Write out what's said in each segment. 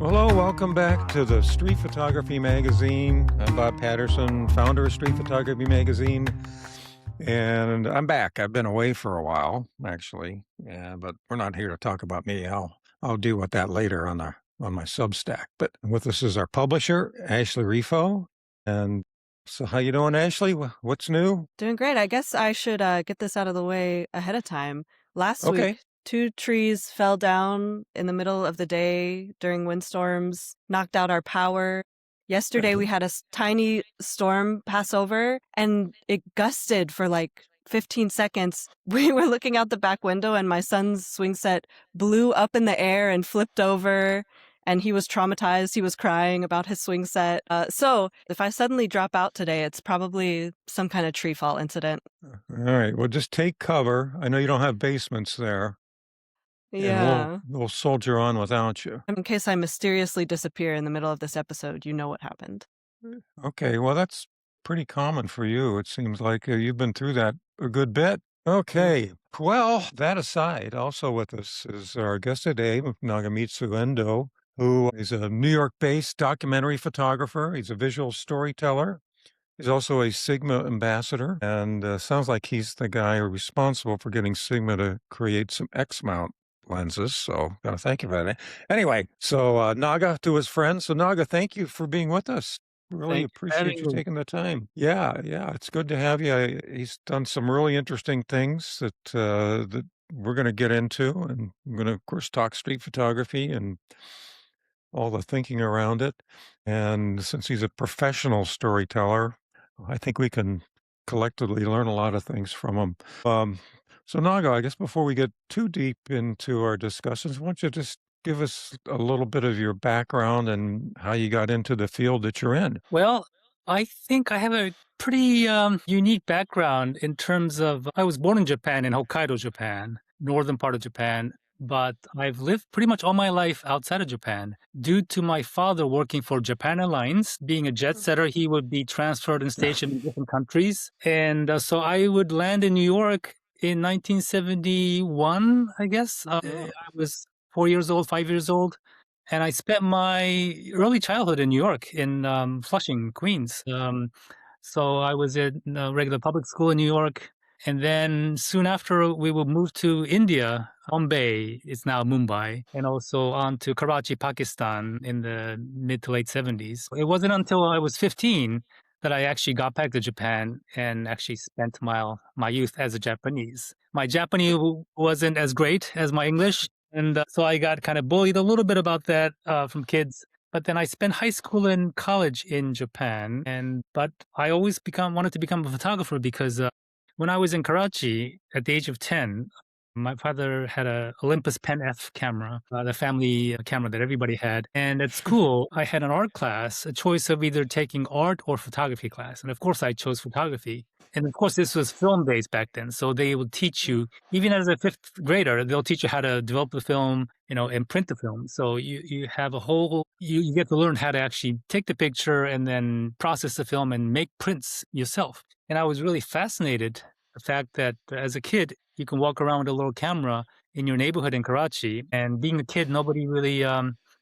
Hello, welcome back to the Street Photography Magazine. I'm Bob Patterson, founder of Street Photography Magazine, and I'm back. I've been away for a while, actually, but we're not here to talk about me. I'll deal with that later on my Substack. But with us is our publisher, Ashley Riffo. And so, how you doing, Ashley? What's new? Doing great. I guess I should get this out of the way ahead of time. Last Okay. week, 2 trees fell down in the middle of the day during windstorms, knocked out our power. Yesterday, we had a tiny storm pass over, and it gusted for like 15 seconds. We were looking out the back window, and my son's swing set blew up in the air and flipped over. And he was traumatized. He was crying about his swing set. So if I suddenly drop out today, it's probably some kind of tree fall incident. All right. Well, just take cover. I know you don't have basements there. Yeah. And we'll soldier on without you. In case I mysteriously disappear in the middle of this episode, you know what happened. Okay. Well, that's pretty common for you. It seems like you've been through that a good bit. Okay. Well, that aside, also with us is our guest today, Nagamitsu Endo, who is a New York-based documentary photographer. He's a visual storyteller. He's also a Sigma ambassador, and sounds like he's the guy responsible for getting Sigma to create some X-mount lenses. So, gotta thank you for that. Anyway, so Naga to his friends. So, Naga, thank you for being with us. Really appreciate you taking the time. Yeah, it's good to have you. He's done some really interesting things that we're going to get into, and we're going to, of course, talk street photography and all the thinking around it. And since he's a professional storyteller, I think we can collectively learn a lot of things from him. So Naga, I guess before we get too deep into our discussions, why don't you just give us a little bit of your background and how you got into the field that you're in? Well, I think I have a pretty unique background in terms of I was born in Japan, in Hokkaido, Japan, northern part of Japan, but I've lived pretty much all my life outside of Japan. Due to my father working for Japan Airlines, being a jet setter, he would be transferred and stationed in different countries. And so I would land in New York in 1971, I guess. I was 4 years old, 5 years old. And I spent my early childhood in New York, in Flushing, Queens. So I was in a regular public school in New York. And then soon after, we would move to India. Bombay is now Mumbai, and also on to Karachi, Pakistan in the mid to late 70s. It wasn't until I was 15 that I actually got back to Japan and actually spent my youth as a Japanese. My Japanese wasn't as great as my English. And so I got kind of bullied a little bit about that from kids. But then I spent high school and college in Japan. But I always wanted to become a photographer because when I was in Karachi at the age of 10, my father had a Olympus Pen F camera, the family camera that everybody had. And at school, I had an art class, a choice of either taking art or photography class. And of course, I chose photography. And of course, this was film-based back then. So they would teach you, even as a fifth grader, they'll teach you how to develop the film, and print the film. So you have you get to learn how to actually take the picture and then process the film and make prints yourself. And I was really fascinated the fact that as a kid, you can walk around with a little camera in your neighborhood in Karachi. And being a kid, nobody really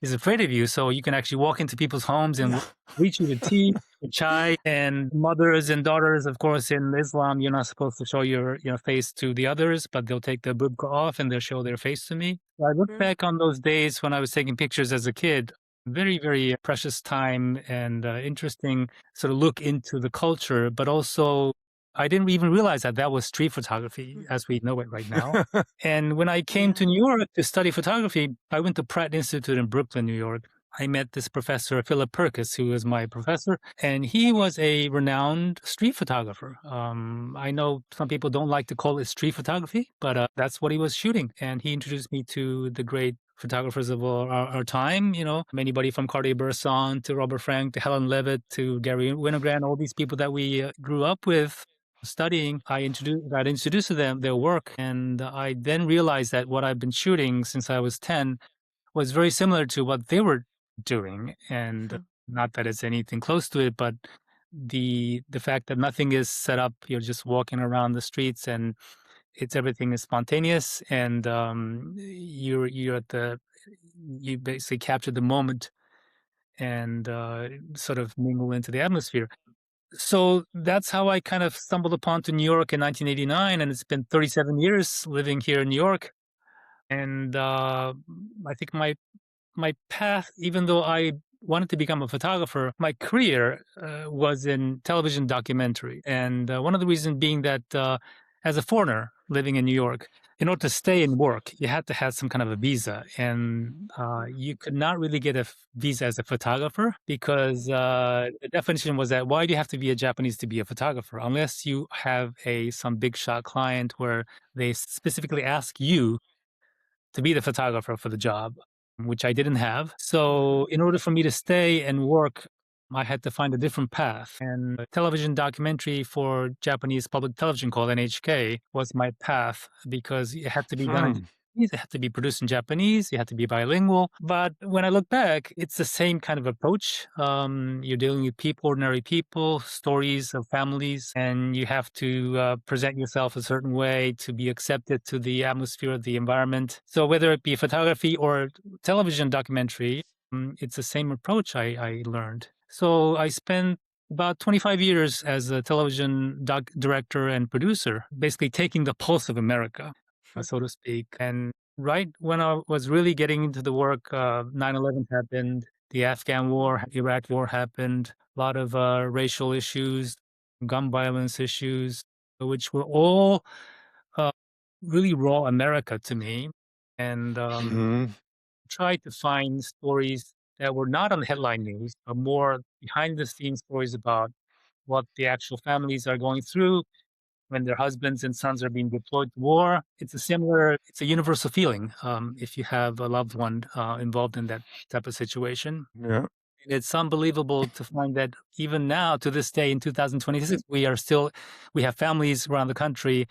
is afraid of you. So you can actually walk into people's homes and reach you the tea, the chai. And mothers and daughters, of course, in Islam, you're not supposed to show your face to the others, but they'll take the burqa off and they'll show their face to me. So I look back on those days when I was taking pictures as a kid. Very, very precious time and interesting sort of look into the culture, but also I didn't even realize that was street photography as we know it right now. And when I came to New York to study photography, I went to Pratt Institute in Brooklyn, New York. I met this professor, Philip Perkis, who was my professor, and he was a renowned street photographer. I know some people don't like to call it street photography, but that's what he was shooting. And he introduced me to the great photographers of our time, anybody from Cartier-Bresson to Robert Frank to Helen Levitt to Gary Winogrand, all these people that we grew up with studying. I got introduced to their work, and I then realized that what I've been shooting since I was 10 was very similar to what they were doing. And not that it's anything close to it, but the fact that nothing is set up, you're just walking around the streets and everything is spontaneous, and you're at you basically capture the moment and sort of mingle into the atmosphere. So that's how I kind of stumbled upon to New York in 1989, and it's been 37 years living here in New York. And I think my path, even though I wanted to become a photographer, my career was in television documentary. And one of the reasons being that as a foreigner living in New York, in order to stay and work, you had to have some kind of a visa. And you could not really get a visa as a photographer because the definition was that why do you have to be a Japanese to be a photographer? Unless you have some big shot client where they specifically ask you to be the photographer for the job, which I didn't have. So, in order for me to stay and work, I had to find a different path. And a television documentary for Japanese public television called NHK was my path because it had to be done in Hmm. Japanese, it had to be produced in Japanese, you had to be bilingual. But when I look back, it's the same kind of approach. You're dealing with people, ordinary people, stories of families, and you have to present yourself a certain way to be accepted to the atmosphere of the environment. So whether it be photography or television documentary, it's the same approach I learned. So I spent about 25 years as a television director and producer, basically taking the pulse of America, so to speak. And right when I was really getting into the work, 9/11 happened, the Afghan war, Iraq war happened, a lot of racial issues, gun violence issues, which were all uh, really raw America to me. And Hmm. tried to find stories that were not on the headline news, but more behind the scenes stories about what the actual families are going through when their husbands and sons are being deployed to war. It's a universal feeling if you have a loved one involved in that type of situation. Yeah. It's unbelievable to find that even now, to this day in 2026, we have families around the country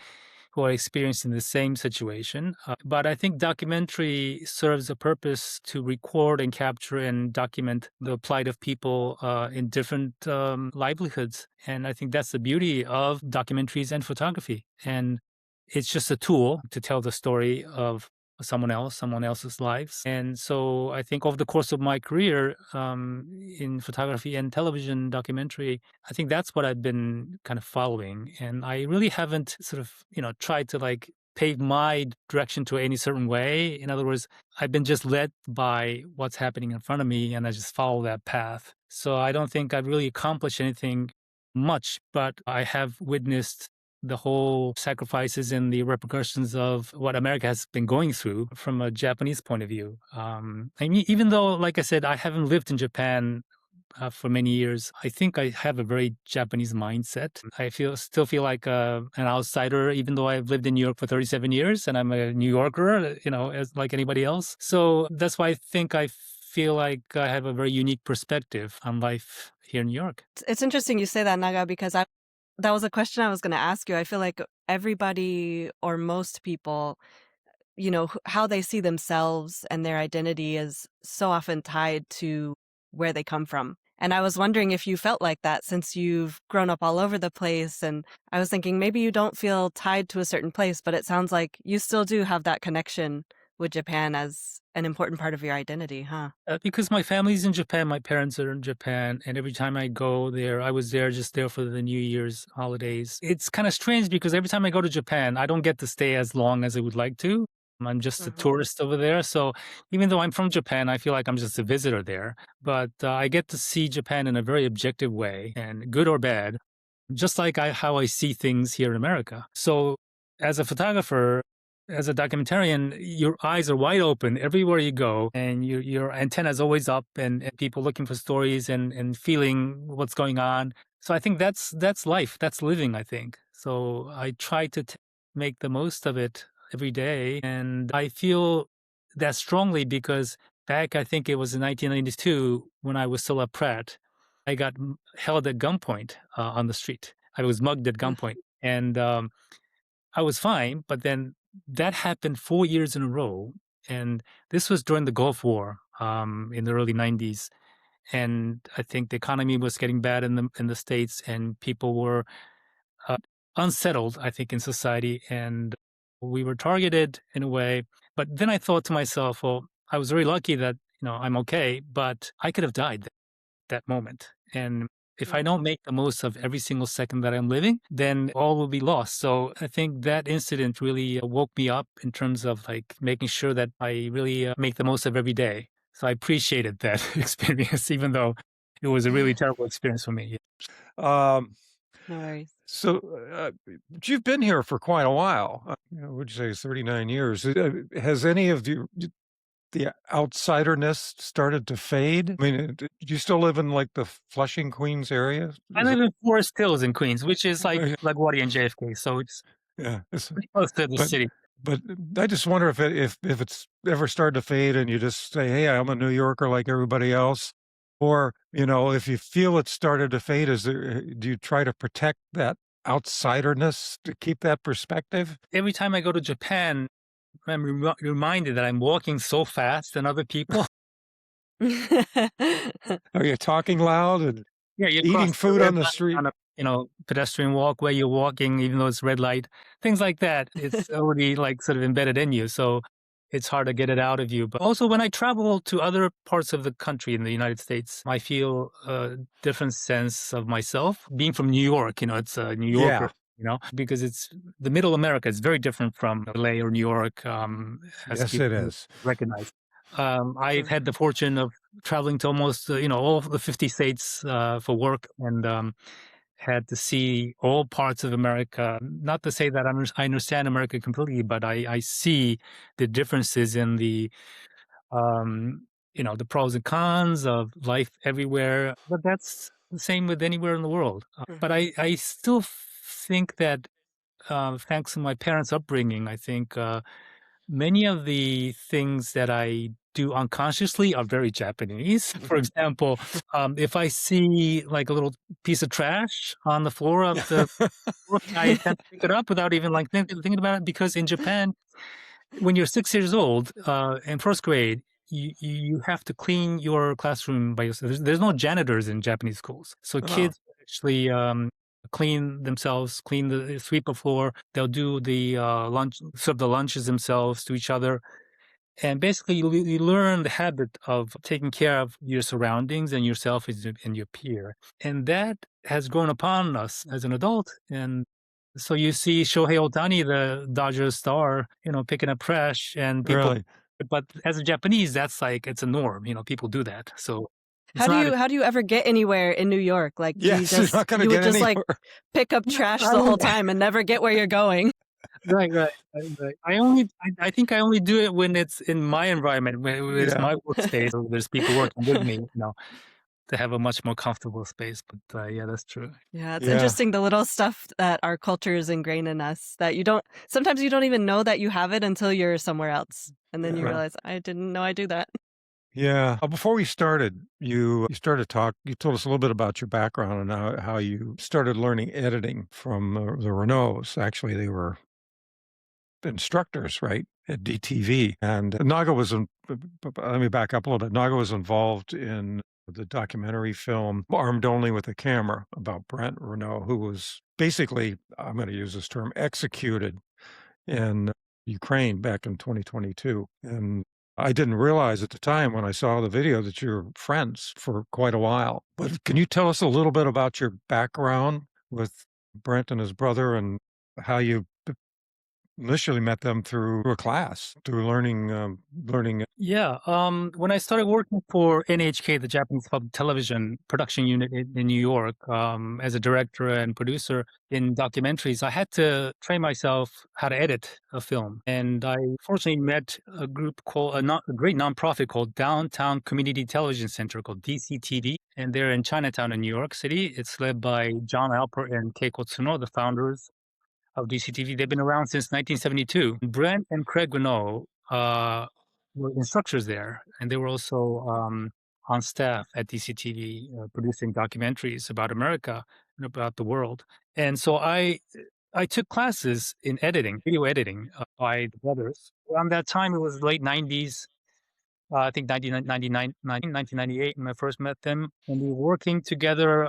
who are experiencing the same situation. But I think documentary serves a purpose to record and capture and document the plight of people in different livelihoods. And I think that's the beauty of documentaries and photography. And it's just a tool to tell the story of someone else's lives. And so I think over the course of my career in photography and television documentary, I think that's what I've been kind of following. And I really haven't sort of, tried to like pave my direction to any certain way. In other words, I've been just led by what's happening in front of me and I just follow that path. So I don't think I've really accomplished anything much, but I have witnessed the whole sacrifices and the repercussions of what America has been going through from a Japanese point of view. I mean, even though, like I said, I haven't lived in Japan for many years, I think I have a very Japanese mindset. I still feel like an outsider, even though I've lived in New York for 37 years and I'm a New Yorker, as like anybody else. So that's why I think I feel like I have a very unique perspective on life here in New York. It's interesting you say that, Naga, because that was a question I was going to ask you. I feel like everybody or most people, how they see themselves and their identity is so often tied to where they come from. And I was wondering if you felt like that since you've grown up all over the place. And I was thinking maybe you don't feel tied to a certain place, but it sounds like you still do have that connection with Japan as an important part of your identity, huh? Because my family's in Japan, my parents are in Japan, and every time I go there, I was just there for the New Year's holidays. It's kind of strange because every time I go to Japan, I don't get to stay as long as I would like to. I'm just a Mhm. tourist over there. So even though I'm from Japan, I feel like I'm just a visitor there. But I get to see Japan in a very objective way, and good or bad, just like how I see things here in America. So as a photographer, as a documentarian, your eyes are wide open everywhere you go, and your antenna is always up, and people looking for stories and feeling what's going on. So I think that's life, that's living. I think so. I try to make the most of it every day, and I feel that strongly because back, I think it was in 1992 when I was still at Pratt, I got held at gunpoint on the street. I was mugged at Mm. gunpoint, and I was fine, but then that happened 4 years in a row, and this was during the Gulf War, in the early '90s, and I think the economy was getting bad in the States, and people were, uh, unsettled, I think, in society, and we were targeted in a way. But then I thought to myself, "Well, I was very lucky that, I'm okay, but I could have died that moment. And if I don't make the most of every single second that I'm living, then all will be lost. So I think that incident really woke me up in terms of like making sure that I really make the most of every day. So I appreciated that experience, even though it was a really terrible experience for me. Um, No worries. so, but you've been here for quite a while. Would you say it's 39 years? Has any of the outsiderness started to fade? I mean, do you still live in like the Flushing, Queens area? I Is live it? in Forest Hills in Queens, which is like Yeah, LaGuardia and JFK. So it's yeah. pretty close to the But city. but I just wonder if it's ever started to fade and you just say, "Hey, I'm a New Yorker like everybody else," or if you feel it started to fade, do you try to protect that outsiderness to keep that perspective? Every time I go to Japan, I'm reminded that I'm walking so fast than other people. Are you talking loud and Yeah, you eating cross the food red on the light street? on a, pedestrian walkway, you're walking even though it's red light, things like that. It's already like sort of embedded in you. So it's hard to get it out of you. But also when I travel to other parts of the country in the United States, I feel a different sense of myself. Being from New York, it's a New Yorker, Yeah. because it's the middle America is very different from LA or New York, as Yes, it people is. recognize. I've had the fortune of traveling to almost all of the 50 states for work, and had to see all parts of America. Not to say that I understand America completely, but I see the differences in the pros and cons of life everywhere. But that's the same with anywhere in the world. But Mhm. I still think that thanks to my parents' upbringing, I think many of the things that I do unconsciously are very Japanese. For example, if I see like a little piece of trash on the floor of the room, I tend to pick it up without even like thinking about it. Because in Japan, when you're 6 years old, in first grade, you have to clean your classroom by yourself. There's no janitors in Japanese schools, so Oh, kids actually clean themselves, sweep the floor. They'll do the lunch, serve the lunches themselves to each other, and basically you learn the habit of taking care of your surroundings and yourself and your peer, and that has grown upon us as an adult. And so you see Shohei Ohtani, the Dodgers star, picking up trash, and people. really? But as a Japanese, that's like it's a norm. People do that. So it's How do not. you how do you ever get anywhere in New York? Like, do you Yes, you're not going to you would get just like anywhere. pick up trash the whole time and never get where you're going? Right, right, right. I think I only do it when it's in my environment, when it's Yeah. my workspace, or there's people working with me, to have a much more comfortable space. But yeah, that's true. Yeah, it's Yeah. interesting the little stuff that our culture is ingrained in us that sometimes you don't even know that you have it until you're somewhere else. And then you Yeah. realize, I didn't know I do that. Yeah. Before we started, you told us a little bit about your background and how you started learning editing from the Renaults. Actually, they were instructors, right, at DTV. And Naga let me back up a little bit. Naga was involved in the documentary film Armed Only with a Camera about Brent Renaud, who was basically, I'm going to use this term, executed in Ukraine back in 2022. And I didn't realize at the time when I saw the video that you were friends for quite a while. But can you tell us a little bit about your background with Brent and his brother and how you initially met them through a class, through learning. Yeah. When I started working for NHK, the Japanese Public Television production unit in New York, as a director and producer in documentaries, I had to train myself how to edit a film. And I fortunately met a group called a great nonprofit called Downtown Community Television Center called DCTV. And they're in Chinatown in New York City. It's led by John Alpert and Keiko Tsuno, the founders of DCTV. They've been around since 1972. Brent and Craig Renaud were instructors there, and they were also on staff at DCTV, producing documentaries about America and about the world. And so I took classes in editing, video editing, by the brothers. Around that time, it was late 90s. I think 1998 when I first met them. And we were working together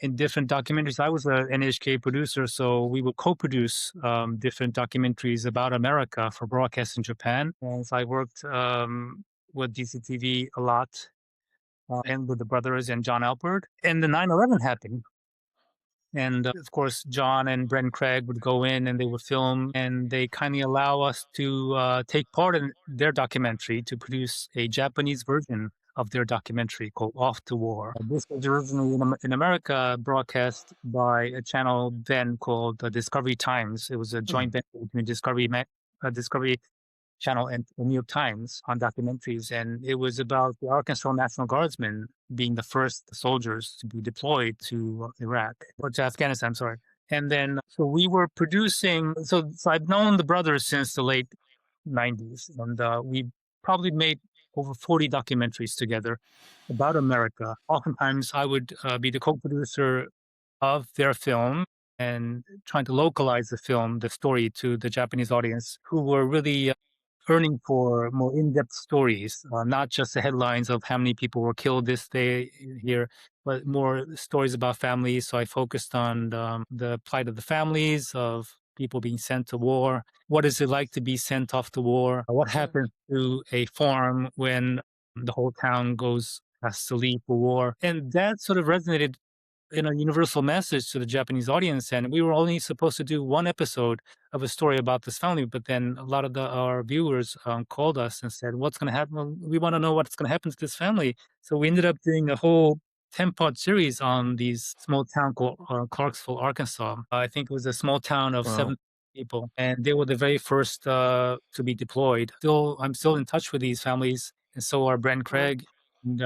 in different documentaries. I was an NHK producer, so we would co-produce different documentaries about America for broadcast in Japan. And so I worked with DCTV a lot, and with the brothers and John Alpert. And the 9/11 happened. And of course, John and Brent and Craig would go in and they would film, and they kindly allow us to take part in their documentary to produce a Japanese version of their documentary called Off to War. This was originally in America broadcast by a channel then called Discovery Times. It was a joint venture between Discovery Channel and the New York Times on documentaries. And it was about the Arkansas National Guardsmen being the first soldiers to be deployed to Iraq, or to Afghanistan, sorry. And then, so we were producing, so I've known the brothers since the late 90s, and we probably made over 40 documentaries together about America. Oftentimes, I would be the co-producer of their film and trying to localize the film, the story, to the Japanese audience, who were really yearning for more in-depth stories, not just the headlines of how many people were killed this day here, but more stories about families. So I focused on the plight of the families of people being sent to war. What is it like to be sent off to war? What happens to a farm when the whole town has to leave for war? And that sort of resonated in a universal message to the Japanese audience. And we were only supposed to do one episode of a story about this family, but then a lot of our viewers called us and said, "What's going to happen? Well, we want to know what's going to happen to this family." So we ended up doing a whole 10-part series on these small town called Clarksville, Arkansas. I think it was a small town of 7 people, and they were the very first to be deployed. I'm still in touch with these families, and so are Brent and Craig. And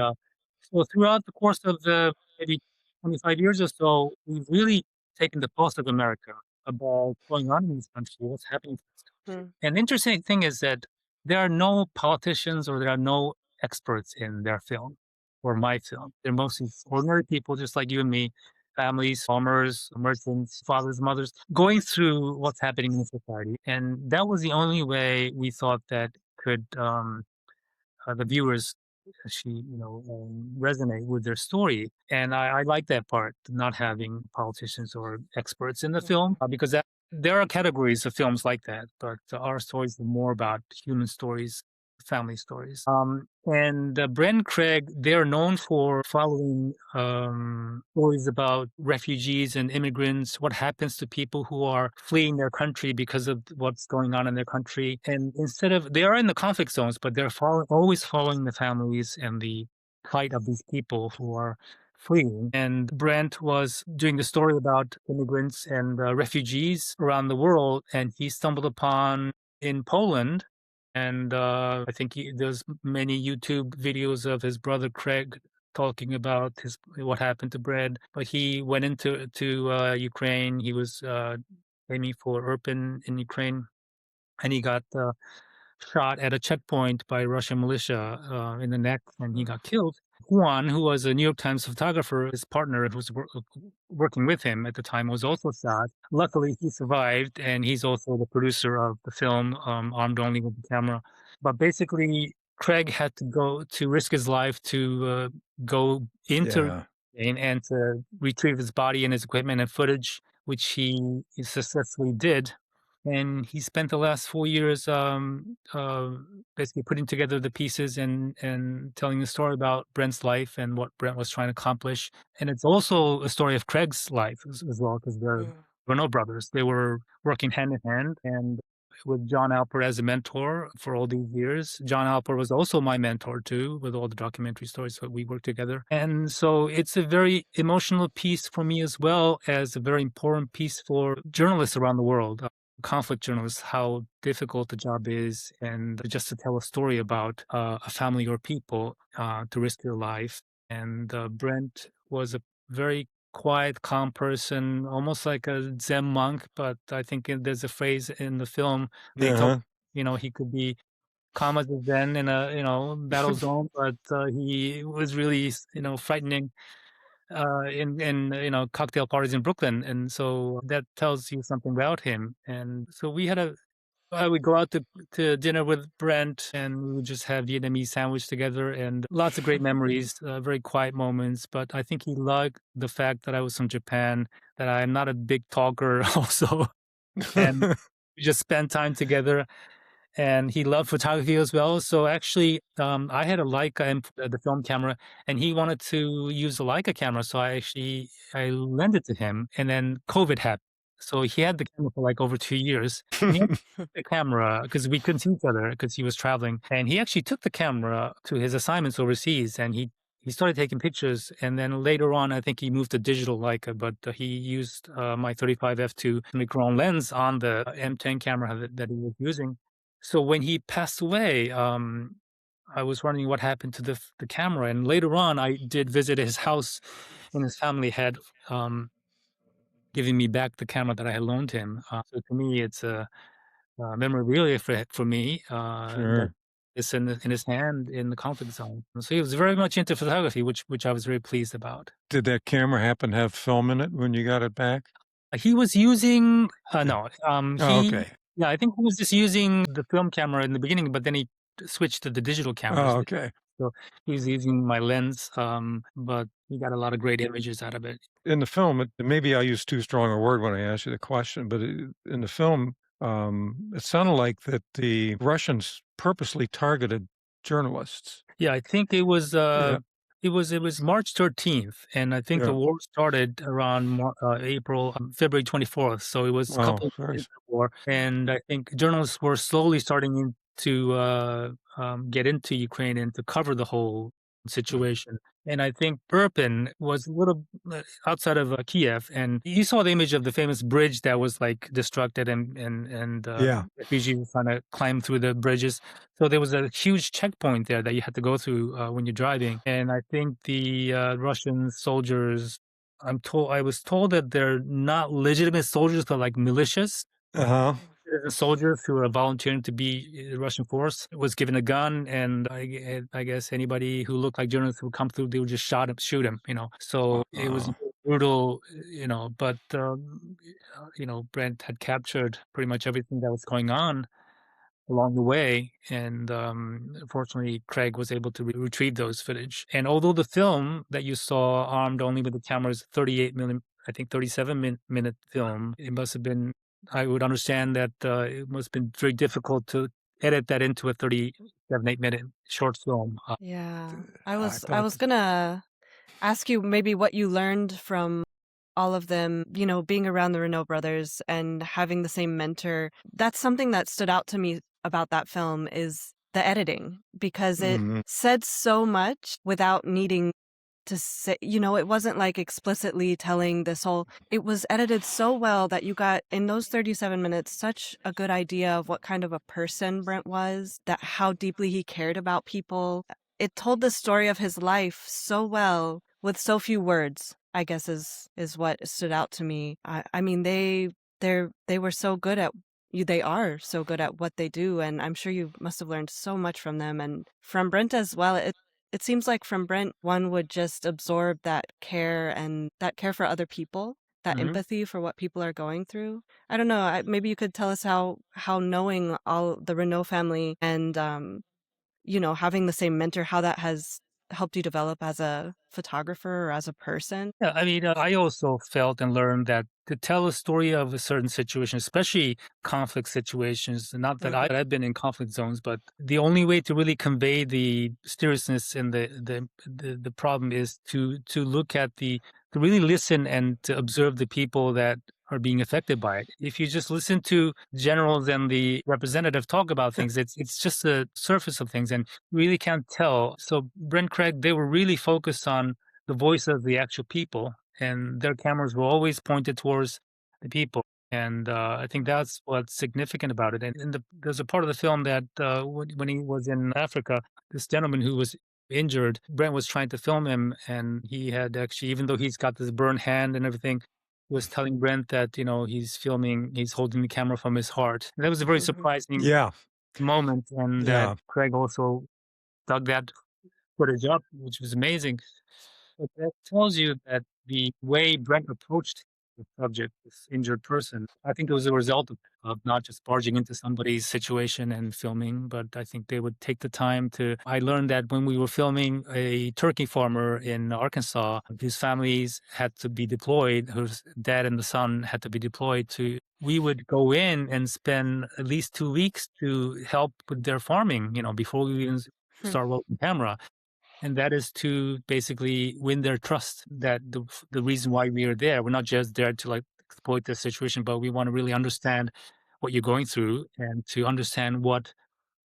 so throughout the course of the maybe 25 years or so, we've really taken the pulse of America about what's going on in this country, what's happening to this country. And the interesting thing is that there are no politicians or there are no experts in their film or my film. They're mostly ordinary people just like you and me, families, farmers, merchants, fathers, mothers, going through what's happening in society. And that was the only way we thought that could the viewers resonate with their story. And I like that part, not having politicians or experts in the film, because there are categories of films like that, but our stories are more about human stories, family stories. And Brent and Craig, they're known for following stories about refugees and immigrants, what happens to people who are fleeing their country because of what's going on in their country. And they are in the conflict zones, but they're always following the families and the plight of these people who are fleeing. And Brent was doing the story about immigrants and refugees around the world, and he stumbled upon in Poland. And I think there's many YouTube videos of his brother Craig talking about what happened to Brent. But he went into Ukraine. He was aiming for Irpin in Ukraine, and he got shot at a checkpoint by Russian militia in the neck, and he got killed. Juan, who was a New York Times photographer, his partner who was working with him at the time, was also shot. Luckily, he survived, and he's also the producer of the film, armed only with the camera. But basically, Craig had to risk his life to go into Ukraine and to retrieve his body and his equipment and footage, which he successfully did. And he spent the last 4 years basically putting together the pieces and telling the story about Brent's life and what Brent was trying to accomplish. And it's also a story of Craig's life as well, because they're Renaud brothers. They were working hand in hand, and with John Alpert as a mentor for all these years. John Alpert was also my mentor too, with all the documentary stories that we worked together. And so it's a very emotional piece for me, as well as a very important piece for journalists around the world. Conflict journalists, how difficult the job is, and just to tell a story about a family or people to risk their life. And Brent was a very quiet, calm person, almost like a Zen monk. But I think there's a phrase in the film they told he could be calm as a Zen in a battle zone, but he was really frightening in cocktail parties in Brooklyn. And so that tells you something about him. And so I would go out to dinner with Brent, and we would just have Vietnamese sandwich together, and lots of great memories, very quiet moments. But I think he liked the fact that I was from Japan, that I'm not a big talker also. And we just spent time together. and he loved photography as well. So actually, I had a Leica and the film camera, and he wanted to use the Leica camera. So I lent it to him, and then COVID happened. So he had the camera for like over 2 years. And he had the camera because we couldn't see each other because he was traveling, and he actually took the camera to his assignments overseas, and he started taking pictures, and then later on, I think he moved to digital Leica, but he used my 35 f2 micron lens on the M10 camera that he was using. So when he passed away, I was wondering what happened to the camera, and later on, I did visit his house, and his family had given me back the camera that I had loaned him. So to me, it's a memorabilia for me that Sure. is in his hand in the conflict zone. So he was very much into photography, which I was very pleased about. Did that camera happen to have film in it when you got it back? He was using no, Oh, okay. yeah, I think he was just using the film camera in the beginning, but then he switched to the digital cameras. Oh, okay. So he was using my lens, but he got a lot of great images out of it. In the film, maybe I used too strong a word when I asked you the question, but in the film, it sounded like that the Russians purposely targeted journalists. Yeah, I think Yeah, it was March 13th, and I think the yeah. war started around April, February 24th. So it was a Wow, couple of very days before, and I think journalists were slowly starting to get into Ukraine and to cover the whole situation. And I think Irpin was a little outside of Kiev, and you saw the image of the famous bridge that was like destructed, and yeah. refugees were trying to climb through the bridges. So there was a huge checkpoint there that you had to go through when you're driving, and I think the Russian soldiers. I was told that they're not legitimate soldiers, but like militias. Uh-huh. Soldiers who are volunteering to be the Russian force was given a gun, and I guess anybody who looked like journalists who would come through, they would just shoot him. So it was Uh, brutal. But Brent had captured pretty much everything that was going on along the way, and fortunately, Craig was able to retrieve those footage. And although the film that you saw, armed only with the camera's 38 millimeter, I think 37-minute film, it must have been. I would understand that it must have been very difficult to edit that into a 37, 8-minute short film. Yeah. I I bet. was gonna ask you maybe what you learned from all of them, being around the Renaud brothers and having the same mentor. That's something that stood out to me about that film is the editing because it Mhm. said so much without needing to say, it wasn't like explicitly telling this whole, it was edited so well that you got in those 37 minutes such a good idea of what kind of a person Brent was, that how deeply he cared about people. It told the story of his life so well with so few words, I guess is what stood out to me. I mean, they were so good at they are so good at what they do, and I'm sure you must have learned so much from them and from Brent as well. It seems like from Brent, one would just absorb that care and that care for other people, that Mhm. empathy for what people are going through. I don't know. Maybe you could tell us how knowing all the Renault family and having the same mentor, how that has helped you develop as a photographer or as a person. Yeah, I mean, I also felt and learned that to tell a story of a certain situation, especially conflict situations, not that I've been in conflict zones, but the only way to really convey the seriousness and the problem is to look at to really listen and to observe the people that are being affected by it. If you just listen to generals and the representative talk about things, it's just the surface of things and really can't tell. So Brent Craig, they were really focused on the voice of the actual people, and their cameras were always pointed towards the people. And I think that's what's significant about it. And there's a part of the film that when he was in Africa, this gentleman who was injured, Brent was trying to film him, and he had actually, even though he's got this burned hand and everything, was telling Brent that he's holding the camera from his heart. And that was a very surprising Yeah, moment, and that yeah. Craig also dug that footage up, which was amazing. But that tells you that the way Brent approached the subject, this injured person, I think it was a result of not just barging into somebody's situation and filming, but I think they would take the time to. I learned that when we were filming a turkey farmer in Arkansas, his families had to be deployed, whose dad and the son had to be deployed to we would go in and spend at least 2 weeks to help with their farming, before we even Hmm. start rolling camera. And that is to basically win their trust that the reason why we are there, we're not just there to like exploit the situation, but we want to really understand what you're going through and to understand what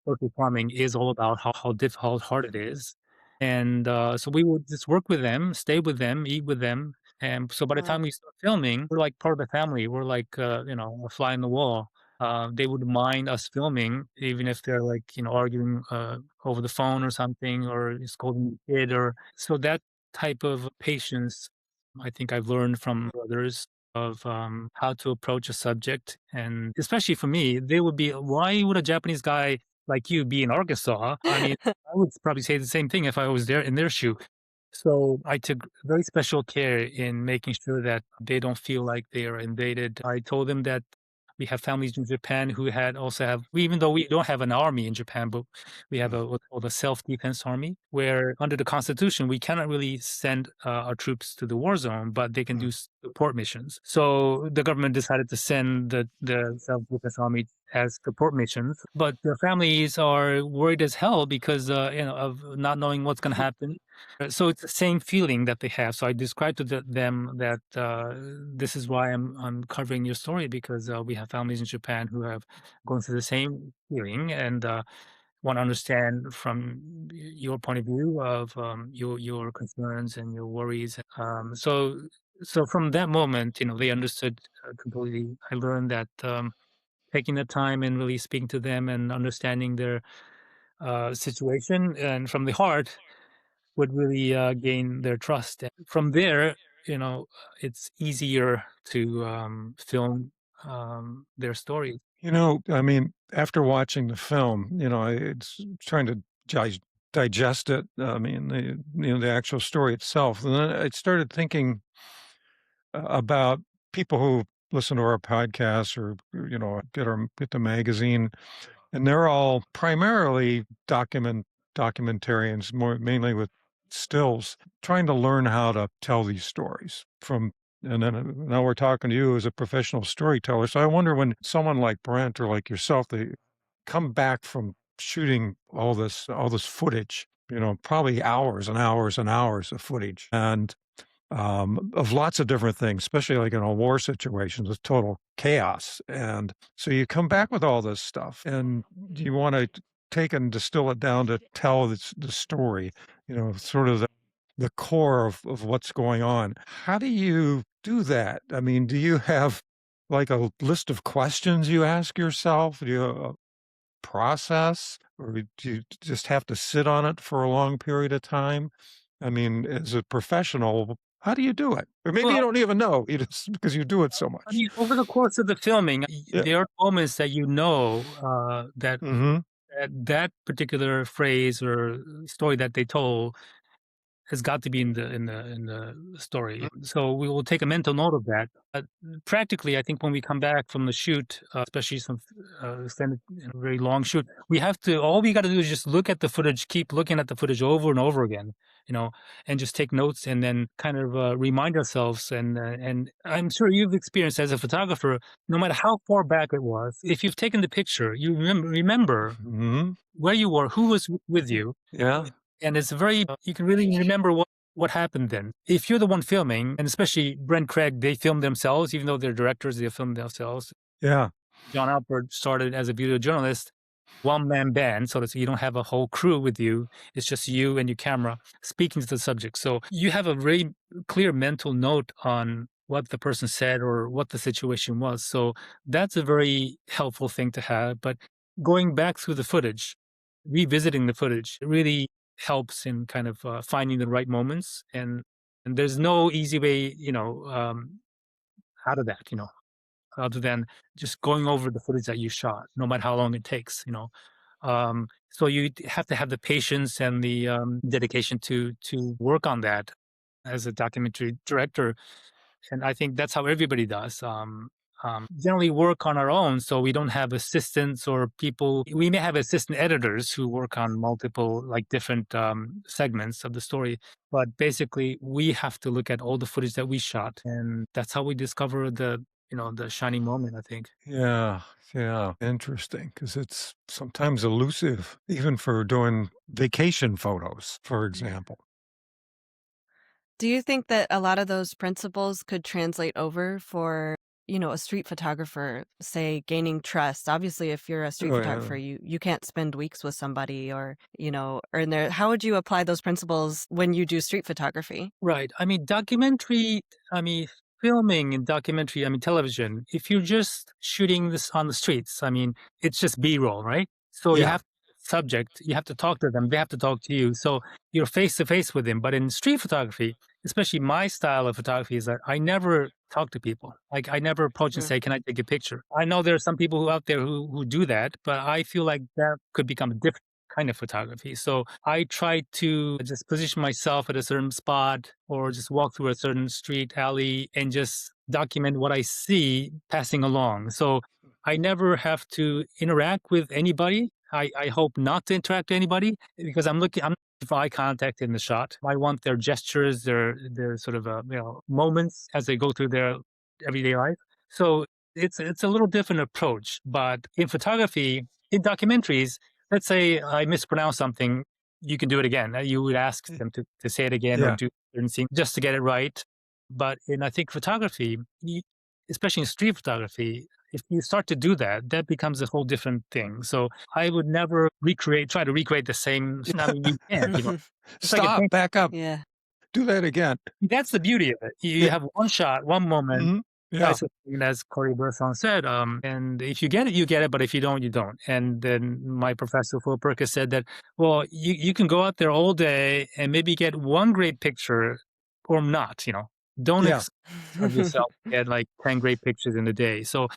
poultry farming is all about, how difficult, hard it is. And so we would just work with them, stay with them, eat with them. And so by the time Wow. we start filming, we're like part of the family. We're like, a fly in the wall. They would mind us filming, even if they're like, arguing over the phone or something, or scolding the kid. Or so that type of patience, I think I've learned from others of how to approach a subject. And especially for me, they would be, why would a Japanese guy like you be in Arkansas? I mean, I would probably say the same thing if I was there in their shoe. So I took very special care in making sure that they don't feel like they are invaded. I told them that we have families in Japan who even though we don't have an army in Japan, but we have what's called a self-defense army, where under the constitution, we cannot really send our troops to the war zone, but they can do support missions. So the government decided to send the self-defense army as support missions, but their families are worried as hell because of not knowing what's going to happen. So it's the same feeling that they have. So I described to them that this is why I'm covering your story, because we have families in Japan who have gone through the same feeling and want to understand from your point of view of your concerns and your worries. So from that moment, they understood completely. I learned that taking the time and really speaking to them and understanding their situation and from the heart would really gain their trust. And from there, you know, it's easier to film their stories. I mean, after watching the film, it's trying to digest it. I mean, the actual story itself. And then I started thinking about people who listen to our podcasts or, get the magazine, and they're all primarily documentarians, more mainly with stills, trying to learn how to tell these stories from. And then now we're talking to you as a professional storyteller. So I wonder when someone like Brent or like yourself, they come back from shooting all this footage, probably hours and hours and hours of footage, and of lots of different things, especially like in a war situation with total chaos. And so you come back with all this stuff and you want to take and distill it down to tell the story, sort of the core of what's going on. How do you do that? I mean, do you have like a list of questions you ask yourself? Do you have a process, or do you just have to sit on it for a long period of time? I mean, as a professional, how do you do it? Or maybe Well, you don't even know, you just because you do it so I much. mean, over the course of the filming, Yeah. there are moments that that Mhm. that particular phrase or story that they told has got to be in the story. So we will take a mental note of that. But practically, I think when we come back from the shoot, especially some extended, very long shoot, all we got to do is just look at the footage, keep looking at the footage over and over again, you know, and just take notes and then kind of remind ourselves. And I'm sure you've experienced as a photographer, no matter how far back it was, if you've taken the picture, you remember Mhm. where you were, who was with you, Yeah. and it's very you can really remember what happened then. If you're the one filming, and especially Brent Craig, they film themselves, even though they're directors, they film themselves. Yeah. John Alpert started as a video journalist, one-man band, so that you don't have a whole crew with you. It's just you and your camera speaking to the subject. So you have a very clear mental note on what the person said or what the situation was. So that's a very helpful thing to have. But going back through the footage, revisiting the footage, it really helps in kind of finding the right moments. And there's no easy way, out of that, other than just going over the footage that you shot, no matter how long it takes. So you have to have the patience and the dedication to work on that as a documentary director, and I think that's how everybody does. Generally work on our own, so we don't have assistants or people. We may have assistant editors who work on multiple, like different segments of the story, but basically we have to look at all the footage that we shot, and that's how we discover the shining moment, I think. Yeah, yeah, interesting, because it's sometimes elusive, even for doing vacation photos, for Yeah. example. Do you think that a lot of those principles could translate over for, a street photographer, say, gaining trust? Obviously, if you're a street Oh, yeah. photographer, you can't spend weeks with somebody or in there. How would you apply those principles when you do street photography? Right. I mean, filming and documentary, television, if you're just shooting this on the streets, it's just B-roll, right? So you Yeah, have subject, you have to talk to them, they have to talk to you. So you're face to face with them. But in street photography, especially my style of photography is that I never talk to people. Like I never approach and Mm. say, "Can I take a picture?" I know there are some people who out there who do that, but I feel like that could become a different kind of photography. So I try to just position myself at a certain spot or just walk through a certain street, alley, and just document what I see passing along. So I never have to interact with anybody. I hope not to interact with anybody because I'm looking for eye contact in the shot. I want their gestures, their sort of moments as they go through their everyday life. So it's a little different approach. But in photography, in documentaries, let's say I mispronounce something, you can do it again. You would ask them to say it again or yeah, do certain scene just to get it right. But in I think photography, especially in street photography, if you start to do that, that becomes a whole different thing. So I would never try to recreate the same. I mean, you can't. It's like a Stop, paint. back up, Yeah. do that again. That's the beauty of it. You Yeah, have one shot, one moment, mhm, yeah, that's what, as Corey Burson said, and if you get it, you get it, but if you don't, you don't. And then my professor, Philip Perkis, said that, well, you can go out there all day and maybe get one great picture or not, Don't yeah, expect of yourself to get like 10 great pictures in a day. So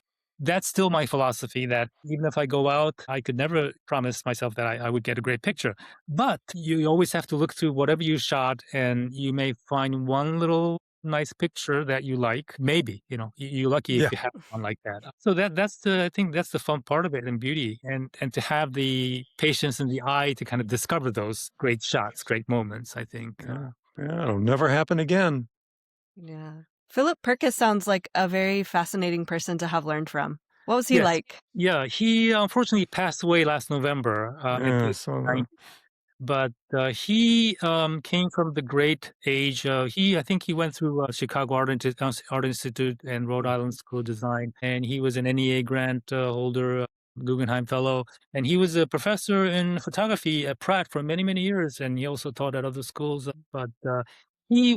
that's still my philosophy that even if I go out, I could never promise myself that I would get a great picture. But you always have to look through whatever you shot and you may find one little nice picture that you like. Maybe, you're lucky yeah, if you have one like that. So I think that's the fun part of it and beauty and to have the patience and the eye to kind of discover those great shots, great moments, I think. yeah, yeah, it'll never happen again. Yeah. Philip Perkis sounds like a very fascinating person to have learned from. What was he Yes. like? Yeah, he unfortunately passed away last November at the Yeah, age so, of 90. But he came from the great age. I think he went through Chicago Art Institute and Rhode Island School of Design, and he was an NEA grant holder, Guggenheim Fellow, and he was a professor in photography at Pratt for many, many years, and he also taught at other schools. But he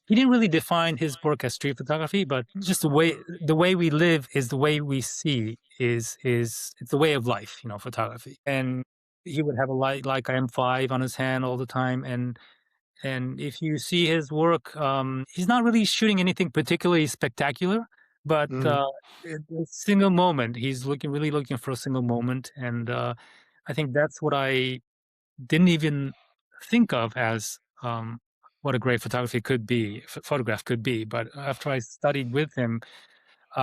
didn't really define his work as street photography, but just the way we live is the way we see is it's the way of life, photography. And he would have a light like M5 on his hand all the time, and if you see his work, he's not really shooting anything particularly spectacular, but mhm, a single moment. He's really looking for a single moment, and I think that's what I didn't even think of as what a great photograph could be. But after I studied with him,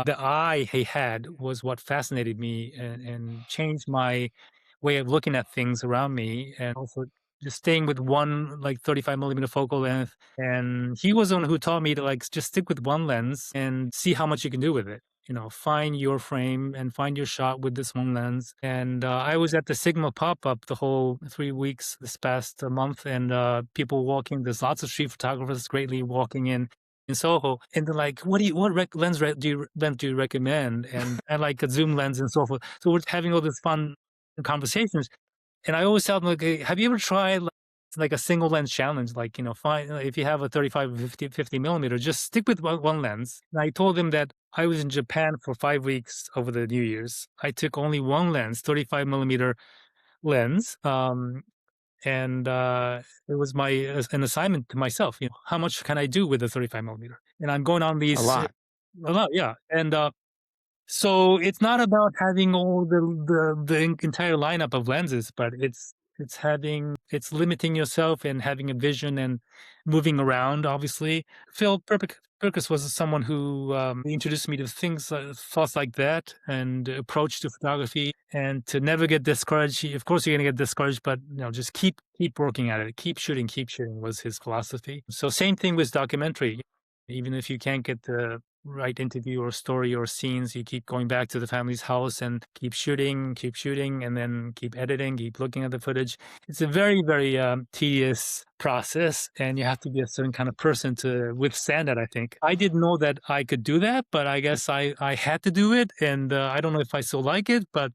the eye he had was what fascinated me and changed my way of looking at things around me, and also just staying with one like 35 millimeter focal length. And he was the one who taught me to like just stick with one lens and see how much you can do with it. Find your frame and find your shot with this one lens. And I was at the Sigma pop up the whole 3 weeks this past month, and people walking. There's lots of street photographers greatly walking in Soho, and they're like, lens do you recommend? And I like a zoom lens and so forth. So we're having all this fun conversations, and I always tell them, like, "Hey, have you ever tried like a single lens challenge? Like, find if you have a 35 or 50 millimeter, just stick with one lens." And I told them that I was in Japan for 5 weeks over the New Year's. I took only one lens, 35 millimeter lens, and it was an assignment to myself. How much can I do with a 35 millimeter? And I'm going on a these lot. a lot, yeah. And so it's not about having all the entire lineup of lenses, but it's limiting yourself and having a vision and moving around. Obviously, Perkis was someone who introduced me to thoughts like that, and approach to photography, and to never get discouraged. Of course, you're going to get discouraged, but just keep working at it, keep shooting was his philosophy. So same thing with documentary. Even if you can't get the write interview or story or scenes. You keep going back to the family's house and keep shooting, and then keep editing, keep looking at the footage. It's a very, very tedious process, and you have to be a certain kind of person to withstand that, I think. I didn't know that I could do that, but I guess I had to do it, and I don't know if I still like it, but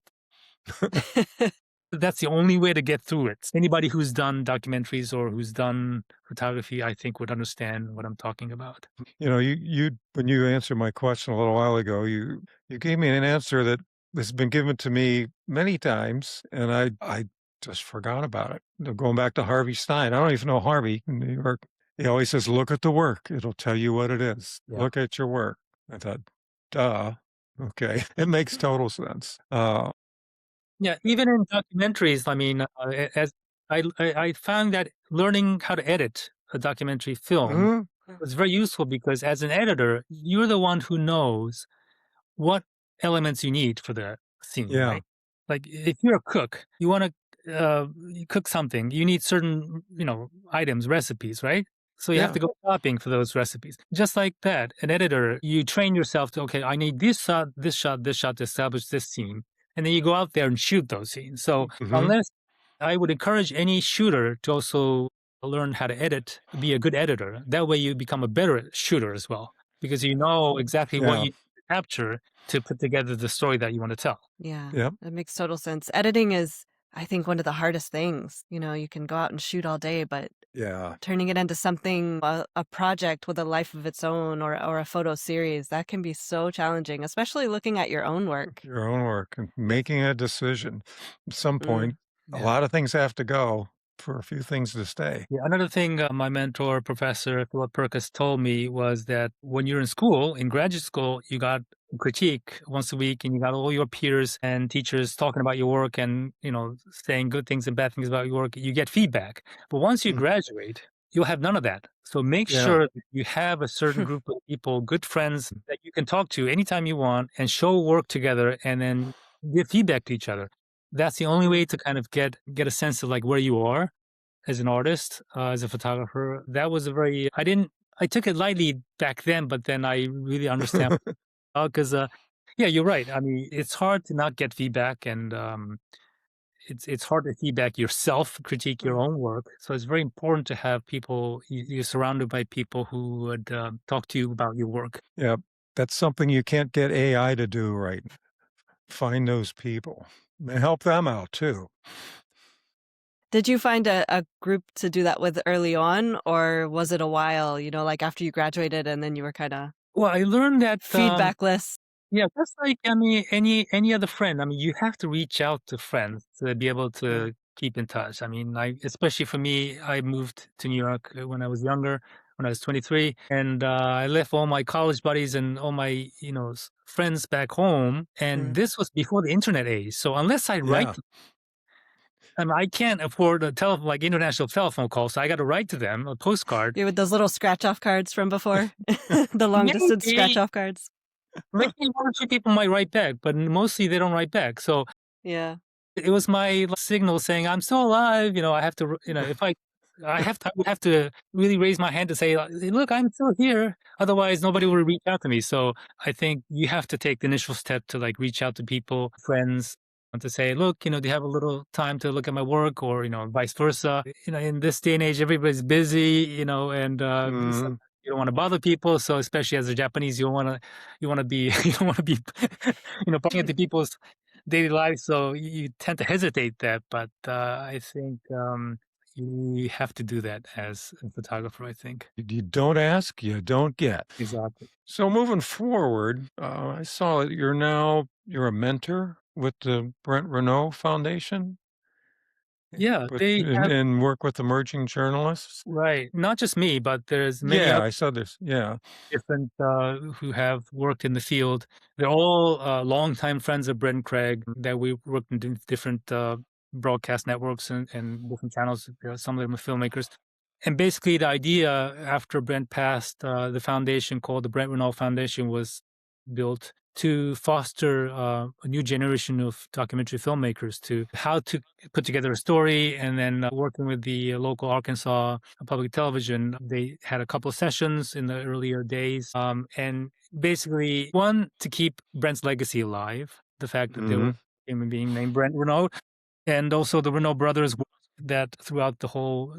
that's the only way to get through it. Anybody who's done documentaries or who's done photography, I think, would understand what I'm talking about. You when you answered my question a little while ago, you gave me an answer that has been given to me many times, and I just forgot about it. Going back to Harvey Stein, I don't even know Harvey in New York. He always says, "Look at the work; it'll tell you what it is. Yeah. Look at your work." I thought, "Duh, okay, it makes total sense." Yeah, even in documentaries, I mean, as I found that learning how to edit a documentary film Mhm. was very useful because as an editor, you're the one who knows what elements you need for the scene, Yeah, right? Like if you're a cook, you want to you cook something, you need certain, items, recipes, right? So you have yeah, to go shopping for those recipes. Just like that, an editor, you train yourself to, okay, I need this shot, this shot, this shot to establish this scene. And then you go out there and shoot those scenes. So mhm, unless I would encourage any shooter to also learn how to edit, be a good editor. That way you become a better shooter as well, because you know exactly what yeah, you capture to put together the story that you want to tell. Yeah, yep, that makes total sense. Editing is, I think, one of the hardest things. You can go out and shoot all day, but yeah. turning it into something, a project with a life of its own, or a photo series, that can be so challenging, especially looking at your own work. Your own work and making a decision. At some Mm, point, a Yeah. lot of things have to go for a few things to stay. Yeah, another thing my mentor, Professor Philip Perkis, told me was that when you're in school, in graduate school, you got critique once a week and you got all your peers and teachers talking about your work and, saying good things and bad things about your work. You get feedback. But once you Mm, graduate, you'll have none of that. So make yeah, sure that you have a certain group of people, good friends that you can talk to anytime you want and show work together and then give feedback to each other. That's the only way mm. to kind of get a sense of like where you are as an artist, as a photographer. That was a very I took it lightly back then, but then I really understand because yeah, you're right. I mean, it's hard to not get feedback, and it's hard to feedback yourself, critique your Mm. own work. So it's very important to have people. You're surrounded by people who would talk to you about your work. yeah. That's something you can't get AI to do right. Find those people and help them out too. Did you find a group to do that with early on, or was it a while, like after you graduated and then you were kinda Well, I learned that feedbackless? yeah, just like, I mean, any other friend. I mean, you have to reach out to friends to be able Yeah. to keep in touch. I mean, especially for me, I moved to New York when I was younger, when I was 23, and I left all my college buddies and all my, friends back home. And Mm. this was before the internet age. So unless I write, Yeah. I mean, I can't afford a telephone like international telephone call, so I got to write to them a postcard. Yeah, with those little scratch-off cards from before? The long-distance Maybe scratch-off cards. maybe one or two people might write back, but mostly they don't write back. So Yeah. it was my signal saying, "I'm still alive." I have to, if I would have to really raise my hand to say, "Look, I'm still here." Otherwise, nobody will reach out to me. So I think you have to take the initial step to like reach out to people, friends, and to say, "Look, do you have a little time to look at my work?" Or vice versa. In this day and age, everybody's busy, and Mm, you don't want to bother people. So especially as a Japanese, you want to be you don't want to be pointing into people's daily life, so you tend to hesitate that, but I think you have to do that as a photographer, I think. you don't ask, you don't get. Exactly. So moving forward, I saw that you're a mentor with the Brent Renaud Foundation Yeah, with they have and work with emerging journalists. right. Not just me, but there's many Yeah, other I saw this. Yeah. different who have worked in the field. They're all longtime friends of Brent and Craig that we worked in different broadcast networks and different channels. Some of them are filmmakers. And basically, the idea after Brent passed, the foundation called the Brent Renaud Foundation was built to foster a new generation of documentary filmmakers to how to put together a story. And then working with the local Arkansas public television, they had a couple of sessions in the earlier days and basically one to keep Brent's legacy alive, the fact that there was Hmm. a human being named Brent Renaud, and also the Renaud brothers that throughout the whole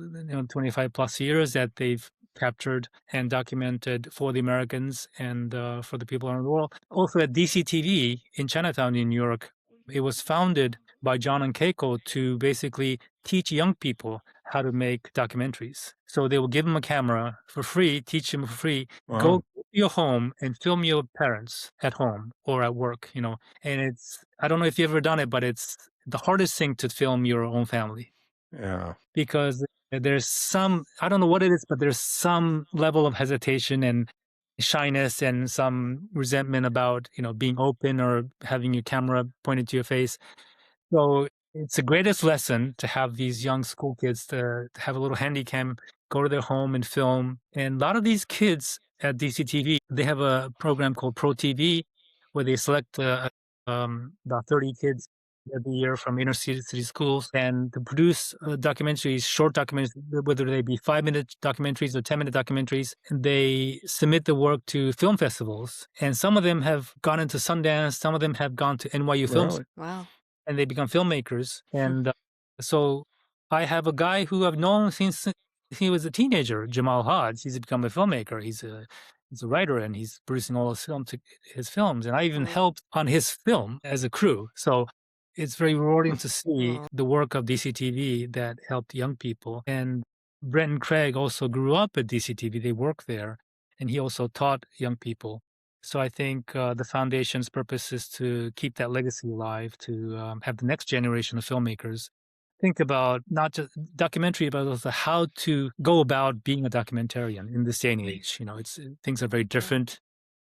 25 plus years that they've captured and documented for the Americans and for the people around the world. Also at DCTV in Chinatown in New York, it was founded by John and Keiko to basically teach young people how to make documentaries. So they will give them a camera for free, teach them for free, go Wow. to your home and film your parents at home or at work, and I don't know if you've ever done it, but it's the hardest thing to film your own family Yeah. because there's some, I don't know what it is, but there's some level of hesitation and shyness and some resentment about, being open or having your camera pointed to your face. So it's the greatest lesson to have these young school kids to have a little handy cam, go to their home and film. And a lot of these kids at DCTV, they have a program called Pro TV where they select about 30 kids every year from inner city schools and to produce documentaries, short documentaries, whether they be 5-minute documentaries or 10-minute documentaries. And they submit the work to film festivals. And some of them have gone into Sundance, some of them have gone to NYU Film Really? Wow. and they become filmmakers. And so I have a guy who I've known since he was a teenager, Jamal Hodge. He's become a filmmaker. He's a writer and he's producing all his films. And I even Wow. helped on his film as a crew. So it's very rewarding to see Aw. the work of DCTV that helped young people. And Brent and Craig also grew up at DCTV. They worked there, and he also taught young people. So I think the foundation's purpose is to keep that legacy alive, to have the next generation of filmmakers think about not just documentary, but also how to go about being a documentarian in this day and age. It's things are very different,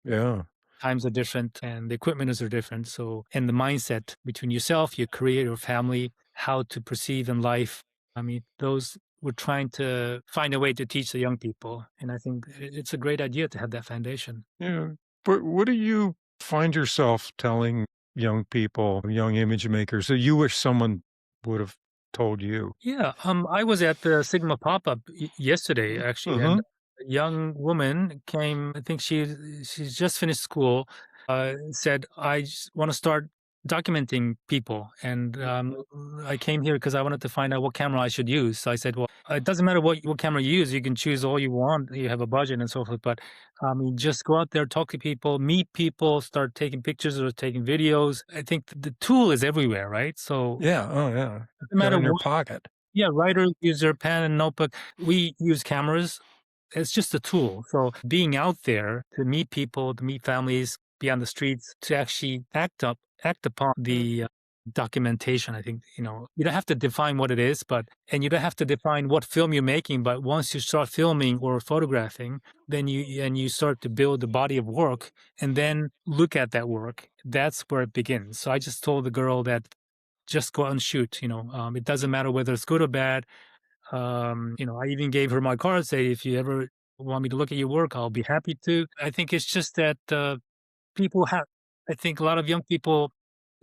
Yeah. times are different, and the equipment are different. So, and the mindset between yourself, your career, your family, how to perceive in life. I mean, those we're trying to find a way to teach the young people, and I think it's a great idea to have that foundation. Yeah. But what do you find yourself telling young people, young image makers that you wish someone would have told you? Yeah, I was at the Sigma pop-up yesterday actually, and Mm-hmm. a young woman came. I think she's just finished school. Said, "I just want to start documenting people," and I came here because I wanted to find out what camera I should use. So I said, "Well, it doesn't matter what camera you use. You can choose all you want. You have a budget and so forth. But just go out there, talk to people, meet people, start taking pictures or taking videos. I think the tool is everywhere, right? So Yeah. Oh, yeah. no Got matter in your what." pocket. Yeah, writers use their pen and notebook. We use cameras. It's just a tool. So being out there to meet people, to meet families, be on the streets, to actually act upon the documentation. I think you don't have to define what it is, and you don't have to define what film you're making. But once you start filming or photographing, then you start to build a body of work, and then look at that work. That's where it begins. So I just told the girl that just go out and shoot. It doesn't matter whether it's good or bad. I even gave her my card, say, if you ever want me to look at your work, I'll be happy to. I think it's just that people have, I think a lot of young people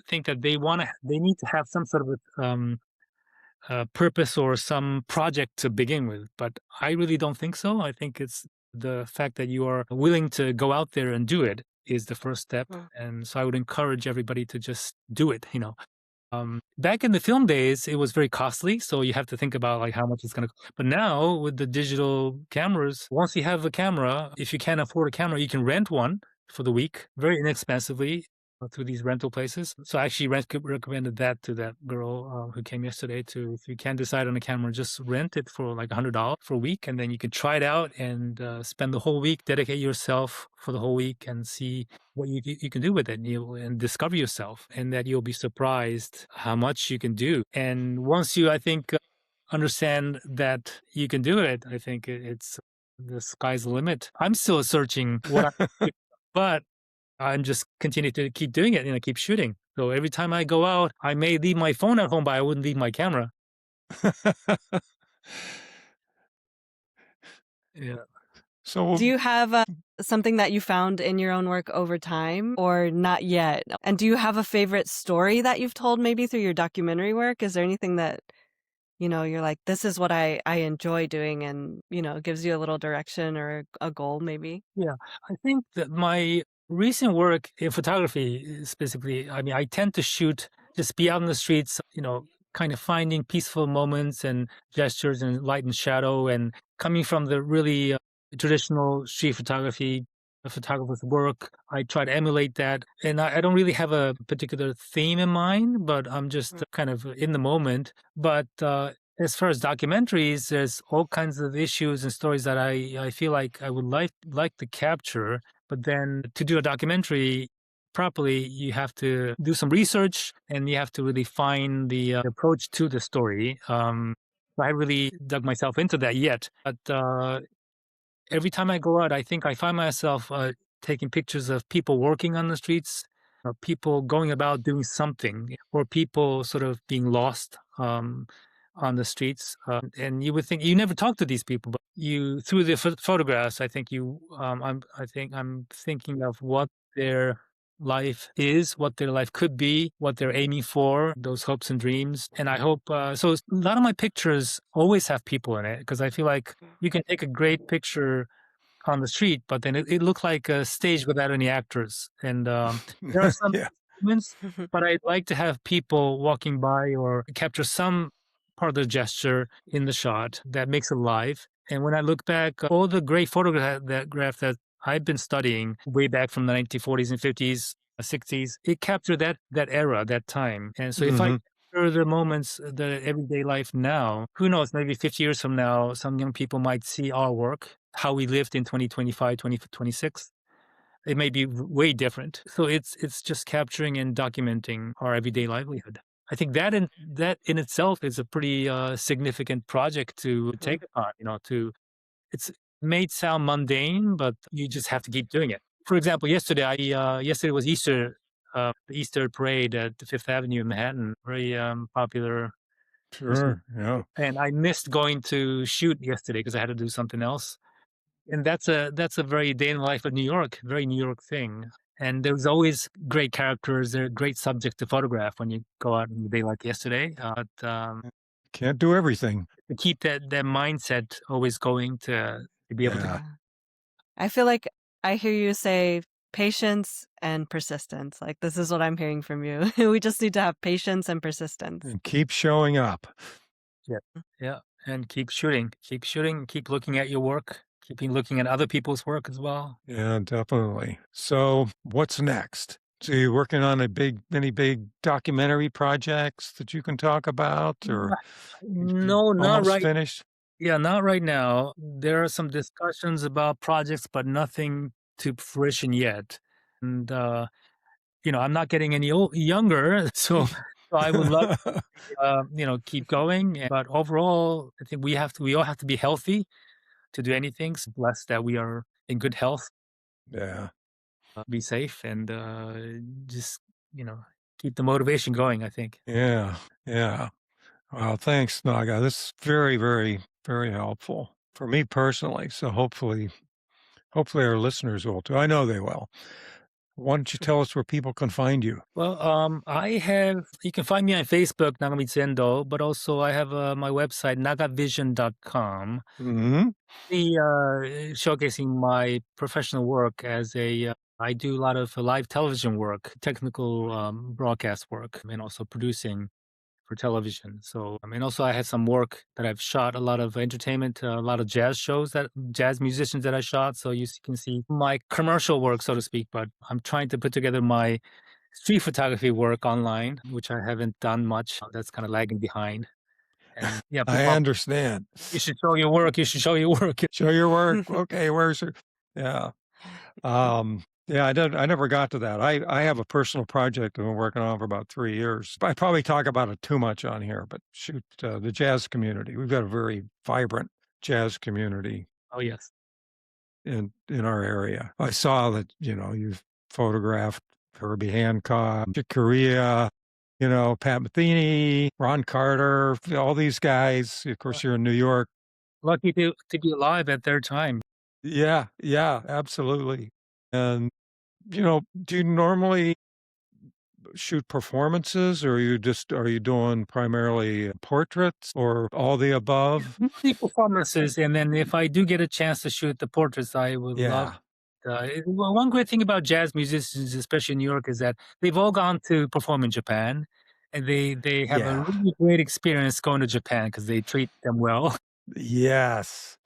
think that they need to have some sort of purpose or some project to begin with. But I really don't think so. I think it's the fact that you are willing to go out there and do it is the first step. Mm. And so I would encourage everybody to just do it. Back in the film days, it was very costly, so you have to think about like how much it's gonna. But now with the digital cameras, once you have a camera, if you can't afford a camera, you can rent one for the week very inexpensively through these rental places. So I actually recommended that to that girl who came yesterday. To if you can't decide on a camera, just rent it for like $100 for a week, and then you can try it out and spend the whole week, dedicate yourself for the whole week, and see what you can do with it, and discover yourself, and that you'll be surprised how much you can do. And once you, I think, understand that you can do it, I think it's the sky's the limit. I'm still searching what I, but I'm just continue to keep doing it and I keep shooting. So every time I go out, I may leave my phone at home, but I wouldn't leave my camera. Yeah. So, Do you have something that you found in your own work over time or not yet? And do you have a favorite story that you've told maybe through your documentary work? Is there anything that, you're like, this is what I enjoy doing and, gives you a little direction or a goal maybe? Yeah, I think that my Recent work in photography, specifically, I mean, I tend to shoot, just be out in the streets, kind of finding peaceful moments and gestures and light and shadow, and coming from the really traditional street photography, a photographer's work. I try to emulate that. And I don't really have a particular theme in mind, but I'm just kind of in the moment. But as far as documentaries, there's all kinds of issues and stories that I feel like I would like to capture. But then to do a documentary properly, you have to do some research and you have to really find the approach to the story. I haven't really dug myself into that yet, but every time I go out, I think I find myself taking pictures of people working on the streets, or people going about doing something, or people sort of being lost on the streets. And you would think you never talk to these people, but you through the photographs, I think I'm thinking of what their life is, what their life could be, what they're aiming for, those hopes and dreams. And I hope so. A lot of my pictures always have people in it because I feel like you can take a great picture on the street, but then it looked like a stage without any actors. And there are some Yeah. moments, but I'd like to have people walking by or capture some part of the gesture in the shot that makes it alive. And when I look back, all the great photographs that I've been studying way back from the 1940s and 50s, 60s, it captured that era, that time. And so if I Hmm. capture the moments, the everyday life now, who knows, maybe 50 years from now, some young people might see our work, how we lived in 2025, 2026. It may be way different. So it's just capturing and documenting our everyday livelihood. I think that in itself is a pretty significant project to take upon. It's may sound mundane, but you just have to keep doing it. For example, yesterday was Easter, the Easter parade at the Fifth Avenue in Manhattan, very popular. Sure. Yeah. And I missed going to shoot yesterday because I had to do something else. And that's a very day in the life of New York, very New York thing. And there's always great characters. They're great subjects to photograph when you go out on a day like yesterday. But Can't do everything. to keep that mindset always going to be able to. Yeah. I feel like I hear you say patience and persistence. Like, this is what I'm hearing from you. We just need to have patience and persistence. And keep showing up. Yeah, yeah, and keep shooting, keep looking at your work, keeping looking at other people's work as well. Yeah, definitely. So what's next? So you're working on any big documentary projects that you can talk about, or you No, not almost right. finished? Yeah, not right now. There are some discussions about projects, but nothing to fruition yet. And I'm not getting any younger, so I would love keep going. But overall, I think we all have to be healthy to do anything. So blessed that we are in good health, Yeah. be safe, and just you know keep the motivation going. I think. Yeah. Yeah. Well, thanks, Naga. This is very, very, very helpful for me personally. So hopefully our listeners will too. I know they will. Why don't you tell us where people can find you? Well, you can find me on Facebook, Nagamitsu Endo, but also I have my website, nagavision.com, Hmm. the showcasing my professional work I do a lot of live television work, technical broadcast work, and also producing for television. So, and also I had some work that I've shot, a lot of entertainment, a lot of jazz musicians that I shot. So can see my commercial work, so to speak, but I'm trying to put together my street photography work online, which I haven't done much. That's kind of lagging behind. And yeah, I people, understand. you should show your work. You should show your work. Show your work. Okay, where's your yeah. Yeah, I never got to that. I have a personal project I've been working on for about 3 years. I probably talk about it too much on here, but shoot, the jazz community. We've got a very vibrant jazz community Oh, yes. in our area. I saw that, you've photographed Herbie Hancock, Chick Corea, Pat Metheny, Ron Carter, all these guys. Of course, you're in New York. Lucky to be alive at their time. Yeah, yeah, absolutely. And, do you normally shoot performances, or are you doing primarily portraits or all the above? Mostly performances, and then if I do get a chance to shoot the portraits, I would love Yeah. one great thing about jazz musicians, especially in New York, is that they've all gone to perform in Japan, and they have a Yeah. really great experience going to Japan because they treat them well. Yes.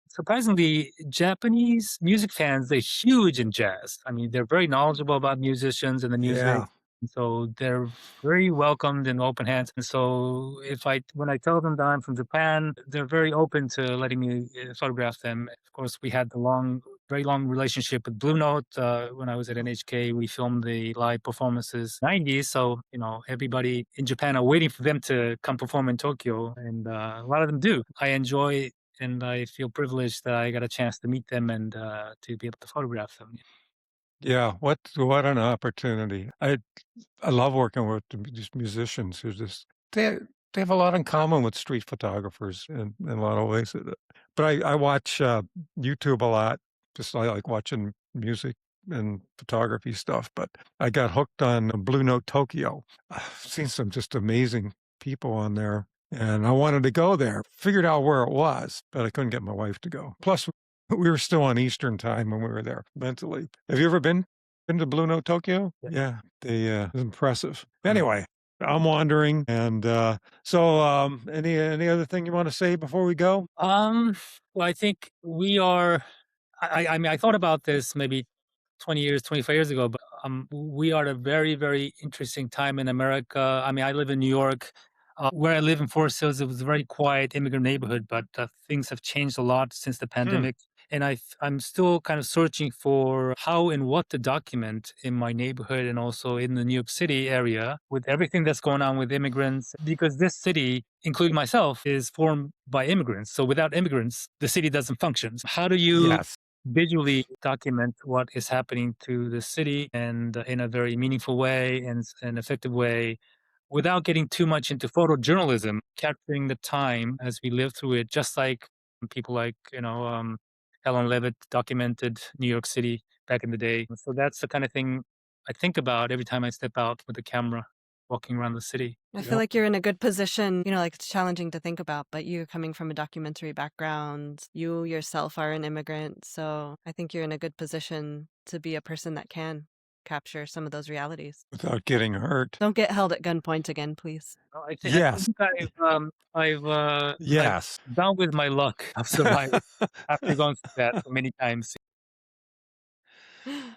Surprisingly, Japanese music fans, they're huge in jazz. I mean, they're very knowledgeable about musicians and the music. Yeah. And so they're very welcomed and open hands. And so when I tell them that I'm from Japan, they're very open to letting me photograph them. Of course, we had very long relationship with Blue Note. When I was at NHK, we filmed the live performances 90s. So, everybody in Japan are waiting for them to come perform in Tokyo. And a lot of them do. I enjoy and I feel privileged that I got a chance to meet them and to be able to photograph them. Yeah. What an opportunity. I love working with these musicians who they they have a lot in common with street photographers in a lot of ways. But I watch YouTube a lot. Just I like watching music and photography stuff. But I got hooked on Blue Note Tokyo. I've seen some just amazing people on there, and I wanted to go there. Figured out where it was, but I couldn't get my wife to go. Plus, we were still on Eastern time when we were there mentally. Have you ever been to Blue Note Tokyo? Yeah. Yeah, it was impressive. Anyway, I'm wandering, and any other thing you want to say before we go? Well, I think we are. I mean, I thought about this maybe 20 years, 25 years ago, but we are at a very, very interesting time in America. I mean, I live in New York. Where I live in Forest Hills, it was a very quiet immigrant neighborhood, but things have changed a lot since the Hmm. pandemic. And I'm still kind of searching for how and what to document in my neighborhood and also in the New York City area with everything that's going on with immigrants, because this city, including myself, is formed by immigrants. So without immigrants, the city doesn't function. So how do you Yes. visually document what is happening to the city and in a very meaningful way and an effective way without getting too much into photojournalism, capturing the time as we live through it, just like people like, Helen Levitt documented New York City back in the day. So that's the kind of thing I think about every time I step out with the camera walking around the city. I feel Yep. like you're in a good position, like it's challenging to think about, but you coming from a documentary background, you yourself are an immigrant. So I think you're in a good position to be a person that can capture some of those realities. Without getting hurt. Don't get held at gunpoint again, please. I Yes. think I've Yes. down with my luck. I've survived after going through that so many times.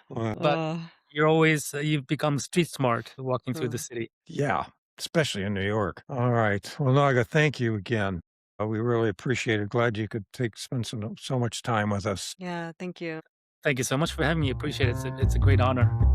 Well, But Uh, you've become street smart walking through the mm. city. yeah, especially in New York. All right. Well, Naga, thank you again. We really appreciate it. Glad you could spend so much time with us. Yeah, thank you. Thank you so much for having me. Appreciate it. It's a great honor.